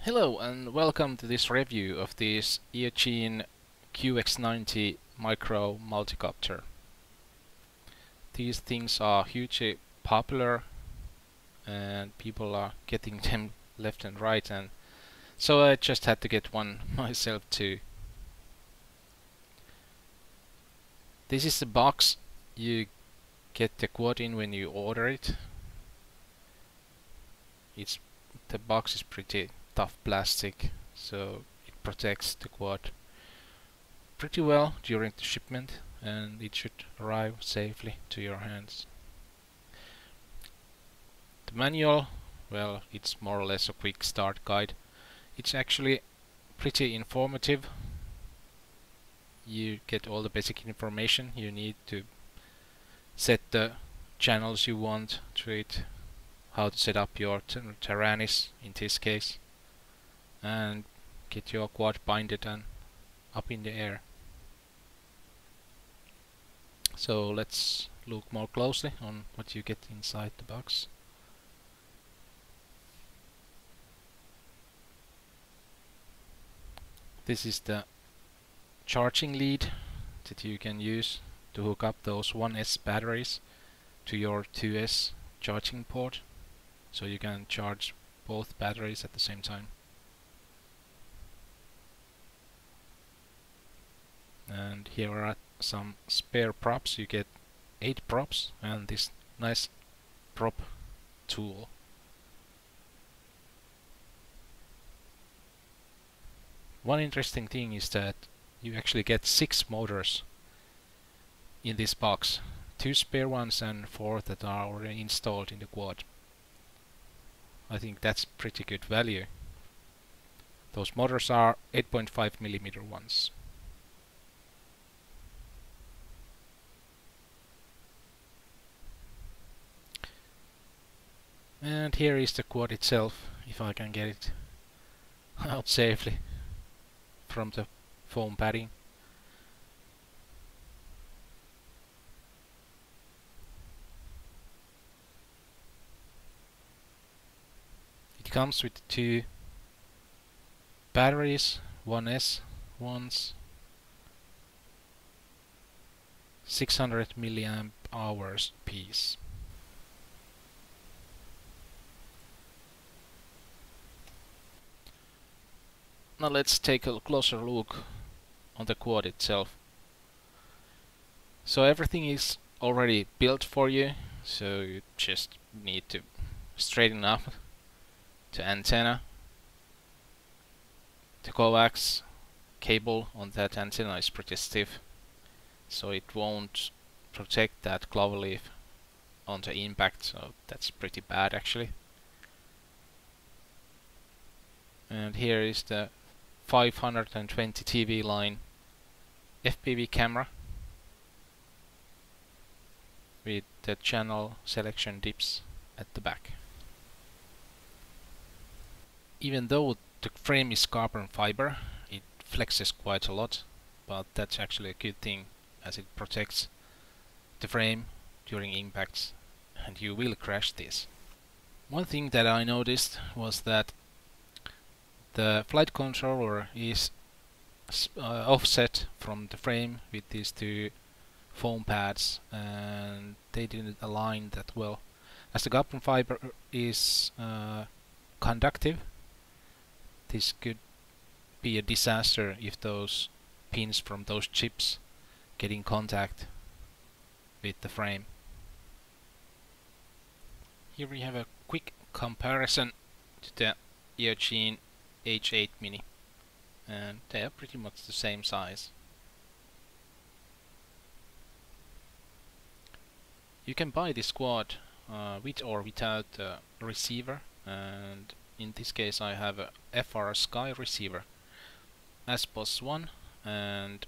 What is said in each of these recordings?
Hello and welcome to this review of this Eachine QX90 micro multicopter. These things are hugely popular and people are getting them left and right, and so I just had to get one myself too. This is the box you get the quad in when you order it. The box is pretty tough plastic, so it protects the quad pretty well during the shipment, and it should arrive safely to your hands. The manual, well, it's more or less a quick start guide. It's actually pretty informative. You get all the basic information you need to set the channels you want to it, how to set up your Tyrannis in this case, and get your quad binded and up in the air. So let's look more closely on what you get inside the box. This is the charging lead that you can use to hook up those 1S batteries to your 2S charging port, so you can charge both batteries at the same time. And here are some spare props. You get 8 props and this nice prop tool. One interesting thing is that you actually get 6 motors in this box, 2 spare ones and 4 that are already installed in the quad. I think that's pretty good value. Those motors are 8.5mm ones. And here is the quad itself, if I can get it out safely from the foam padding. It comes with 2 batteries, 1S ones, 600 milliamp hours piece. Now let's take a closer look on the quad itself. So everything is already built for you, so you just need to straighten up the antenna. The coax cable on that antenna is pretty stiff, so it won't protect that clover leaf on the impact, so that's pretty bad actually. And here is the 520 TV line FPV camera with the channel selection dips at the back. Even though the frame is carbon fiber, it flexes quite a lot, but that's actually a good thing as it protects the frame during impacts, and you will crash this. One thing that I noticed was that the flight controller is offset from the frame with these 2 foam pads, and they didn't align that well. As the carbon fiber is conductive, this could be a disaster if those pins from those chips get in contact with the frame. Here we have a quick comparison to the Eachine H8 Mini, and they are pretty much the same size. You can buy this quad with or without a receiver, and in this case I have a FR Sky receiver ASPOS 1, and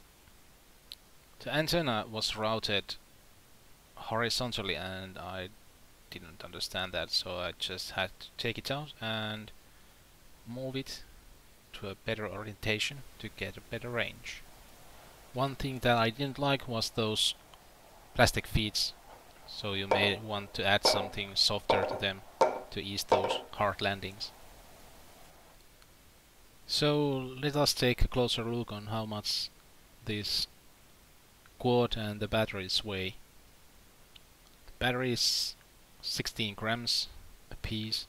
the antenna was routed horizontally and I didn't understand that, so I just had to take it out and move it to a better orientation to get a better range. One thing that I didn't like was those plastic feet, so you may want to add something softer to them to ease those hard landings. So let us take a closer look on how much this quad and the batteries weigh. The battery is 16 grams a piece,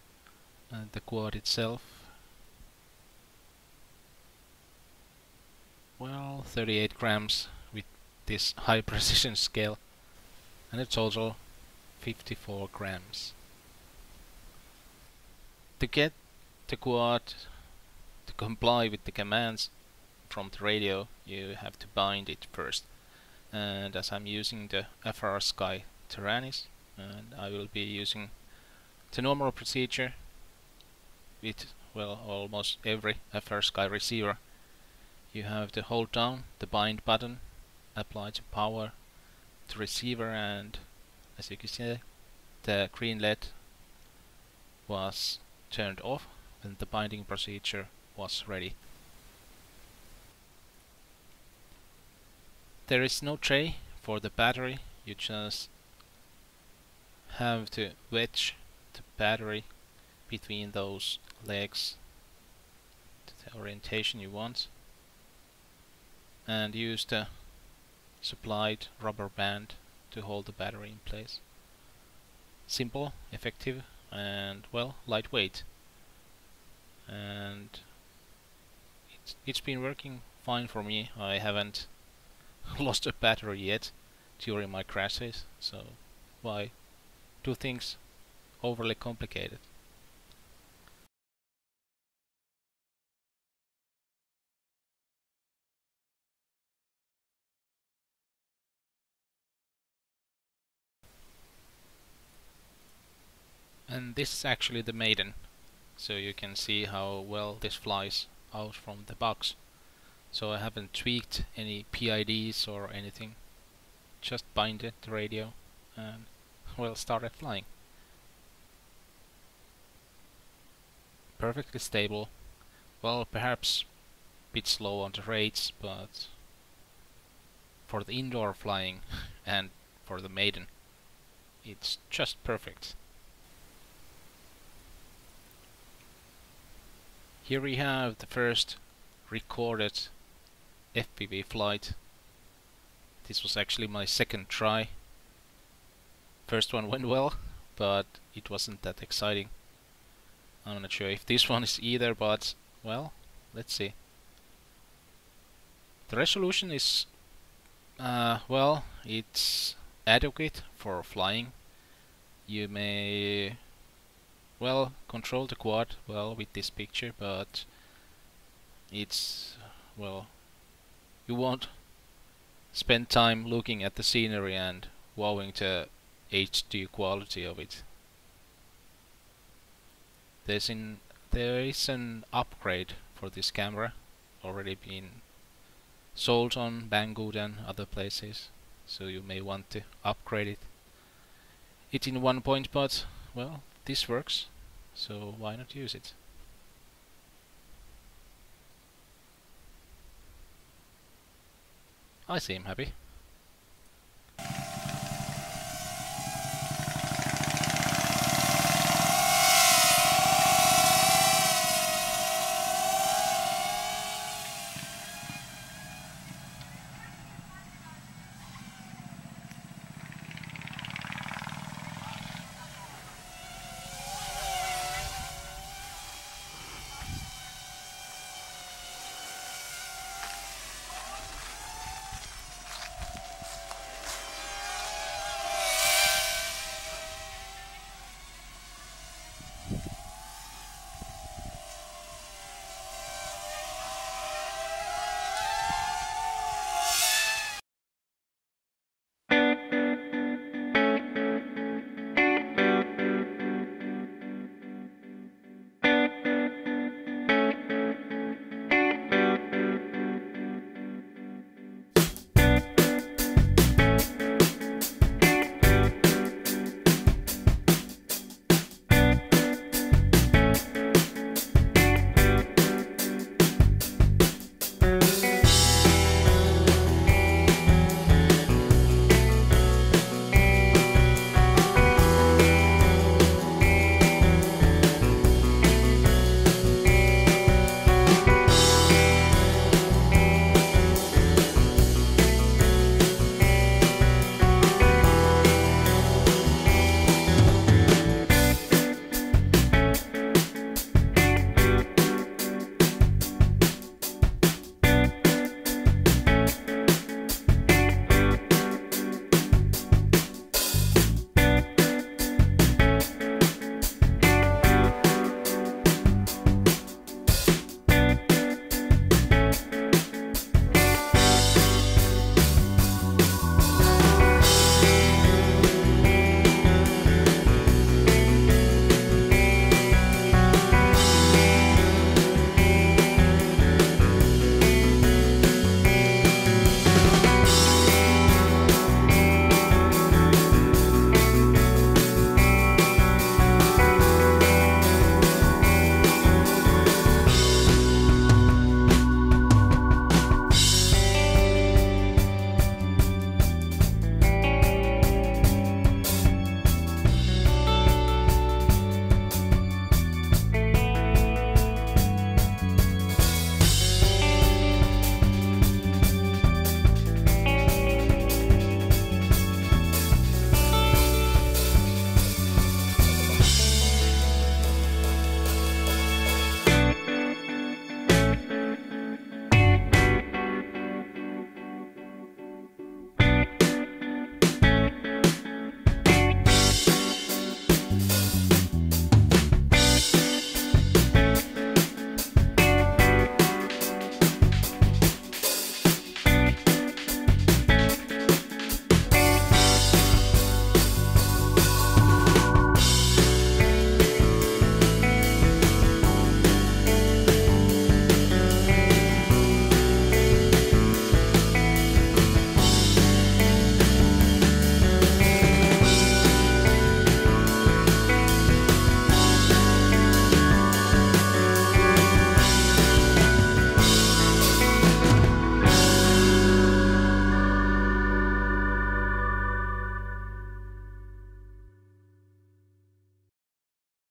and the quad itself, well, 38 grams with this high precision scale, and a total 54 grams. To get the quad to comply with the commands from the radio, you have to bind it first. And as I'm using the FR Sky Tyrannis, and I will be using the normal procedure with, well, almost every FR Sky receiver. You have to hold down the bind button, apply the power to receiver, and as you can see, the green LED was turned off when the binding procedure was ready. There is no tray for the battery, you just have to wedge the battery between those legs to the orientation you want, and use the supplied rubber band to hold the battery in place. Simple, effective, and, well, lightweight. And it's been working fine for me. I haven't lost a battery yet during my crashes, so why do things overly complicated? And this is actually the maiden, so you can see how well this flies out from the box. So I haven't tweaked any PIDs or anything, just binded the radio and, well, started flying. Perfectly stable, well, perhaps a bit slow on the rates, but for the indoor flying and for the maiden, it's just perfect. Here we have the first recorded Fpv flight. This was actually my second try. First one went well, but it wasn't that exciting. I'm not sure if this one is either, but, well, let's see. The resolution is, well, it's adequate for flying. You may, well, control the quad well with this picture, but it's, well, you won't spend time looking at the scenery and wowing the HD quality of it. There is an upgrade for this camera already been sold on Banggood and other places, so you may want to upgrade it in one point, but, well, this works, so why not use it? I seem happy.